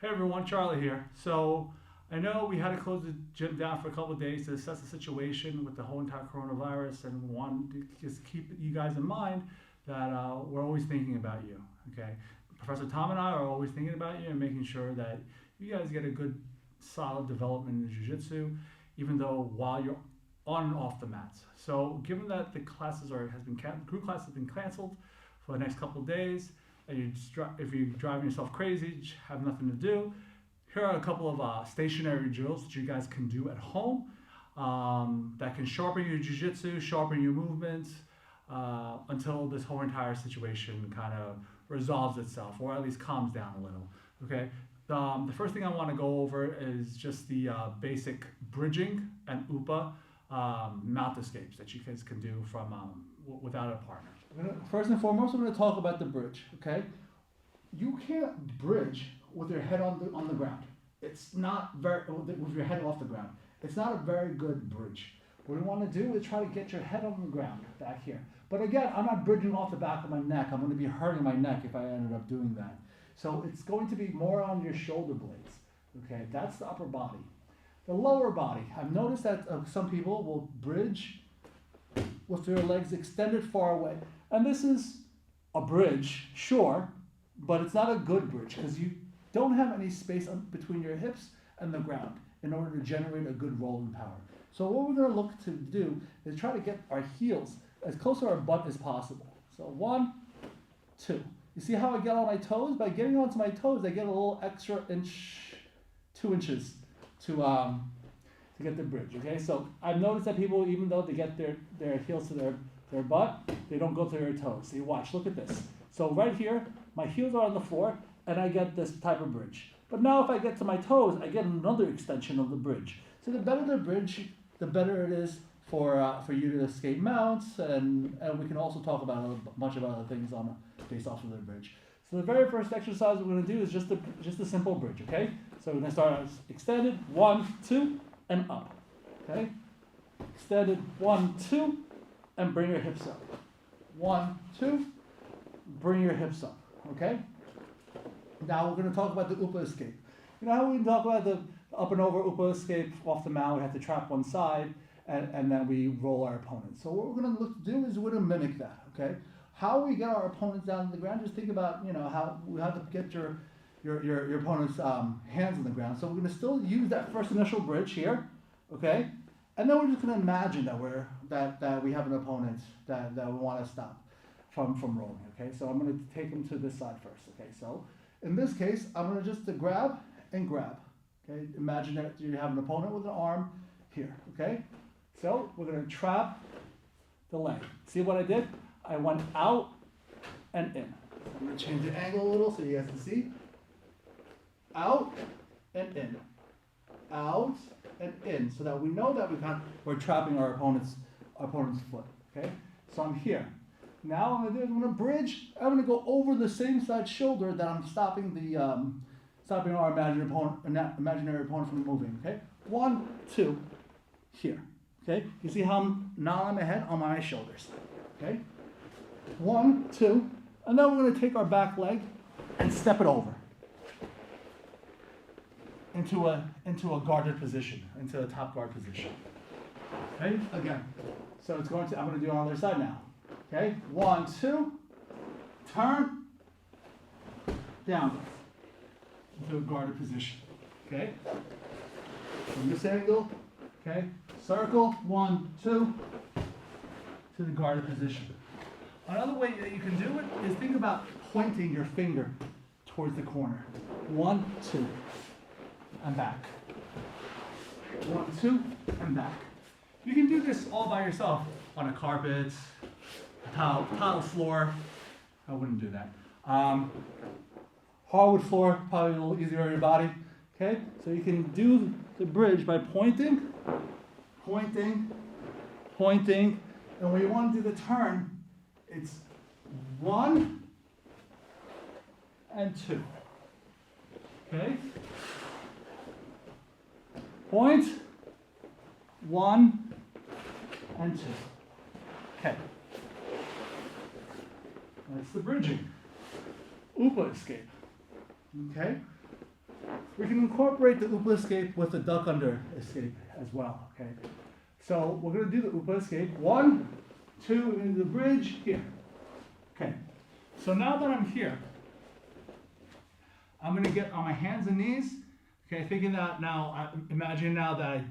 Hey everyone, Charlie here. So I know we had to close the gym down for a couple of days to assess the situation with the whole entire coronavirus, and want to just keep you guys in mind that we're always thinking about you. Okay, Professor Tom and I are always thinking about you and making sure that you guys get a good, solid development in jiu-jitsu, even though while you're on and off the mats. So given that the classes group classes have been canceled for the next couple of days, and if you're driving yourself crazy, have nothing to do, here are a couple of stationary drills that you guys can do at home that can sharpen your jiu-jitsu, sharpen your movements until this whole entire situation kind of resolves itself, or at least calms down a little. Okay. The first thing I want to go over is just the basic bridging and UPA mouth escapes that you guys can do from without a partner. First and foremost, I'm going to talk about the bridge. Okay, you can't bridge with your head on the ground. It's not very with your head off the ground. It's not a very good bridge. What you want to do is try to get your head on the ground back here. But again, I'm not bridging off the back of my neck. I'm going to be hurting my neck if I ended up doing that. So it's going to be more on your shoulder blades. Okay, that's the upper body. The lower body, I've noticed that some people will bridge with their legs extended far away. And this is a bridge, sure, but it's not a good bridge because you don't have any space between your hips and the ground in order to generate a good rolling power. So what we're going to look to do is try to get our heels as close to our butt as possible. So 1, 2. You see how I get on my toes? By getting onto my toes, I get a little extra inch, 2 inches to get the bridge. Okay, so I've noticed that people, even though they get their heels to their butt, they don't go to their toes. See, watch, look at this. So right here, my heels are on the floor, and I get this type of bridge. But now if I get to my toes, I get another extension of the bridge. So the better the bridge, the better it is for you to escape mounts, and we can also talk about a bunch of other things based off of the bridge. So the very first exercise we're going to do is just a simple bridge, okay? So we're going to start as extended, 1, 2, and up, okay? Extended, 1, 2, and bring your hips up. 1, 2, bring your hips up, okay? Now we're going to talk about the UPA escape. You know how we talk about the up and over UPA escape off the mat, we have to trap one side, and then we roll our opponent. So what we're going to look to do is we're going to mimic that, okay? How we get our opponents down to the ground, just think about, how we have to get your opponent's hands on the ground. So we're going to still use that first initial bridge here, okay? And then we're just going to imagine that we have an opponent that we want to stop from rolling, okay? So I'm going to take him to this side first, okay? So in this case, I'm going to just grab and grab, okay? Imagine that you have an opponent with an arm here, okay? So we're going to trap the leg. See what I did? I went out and in. I'm going to change the angle a little so you guys can see. Out and in. Out and in, so that we know that we're trapping our opponent's foot. Okay? So I'm here. Now I'm going to bridge. I'm going to go over the same side shoulder that I'm stopping our imaginary opponent from moving. Okay? 1, 2, here. Okay? You see how I'm not on my head, on my shoulders. Okay? 1, 2, and then we're going to take our back leg and step it over into a guarded position, into a top guard position. Okay, again. So I'm going to do it on the other side now. Okay, 1, 2, turn, down, into a guarded position. Okay, from this angle. Okay, circle, 1, 2, to the guarded position. Another way that you can do it is think about pointing your finger towards the corner. 1, 2, and back. 1, 2, and back. You can do this all by yourself on a carpet, a tile floor. I wouldn't do that. Hardwood floor, probably a little easier on your body. Okay, so you can do the bridge by pointing, pointing, pointing, and when you want to do the turn, it's 1 and 2. Okay? Point, 1 and 2. Okay. That's the bridging. UPA escape. Okay? We can incorporate the upa escape with the duck under escape as well, okay? So we're gonna do the upa escape. 1, 2, into the bridge, here. Okay, so now that I'm here, I'm gonna get on my hands and knees. Okay, thinking that now, imagine now that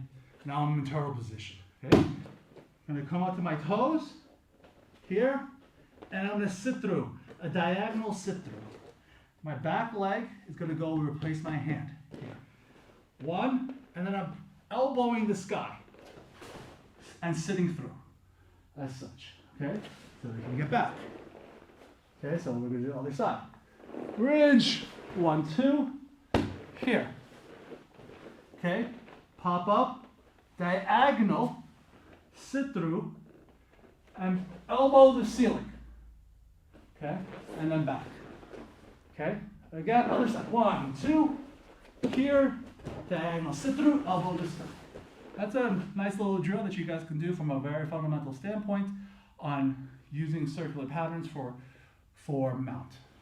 now I'm in turtle position, okay? I'm gonna come out to my toes, here, and I'm gonna sit through, a diagonal sit through. My back leg is gonna go replace my hand, here. 1, and then I'm elbowing the sky and sitting through, as such, okay? So we can get back. Okay, so we're gonna do the other side. Bridge, 1, 2, here. Okay, pop up, diagonal, sit through, and elbow the ceiling. Okay, and then back. Okay, again, other side. 1, 2, here, diagonal, sit through, elbow the ceiling. That's a nice little drill that you guys can do from a very fundamental standpoint on using circular patterns for mount.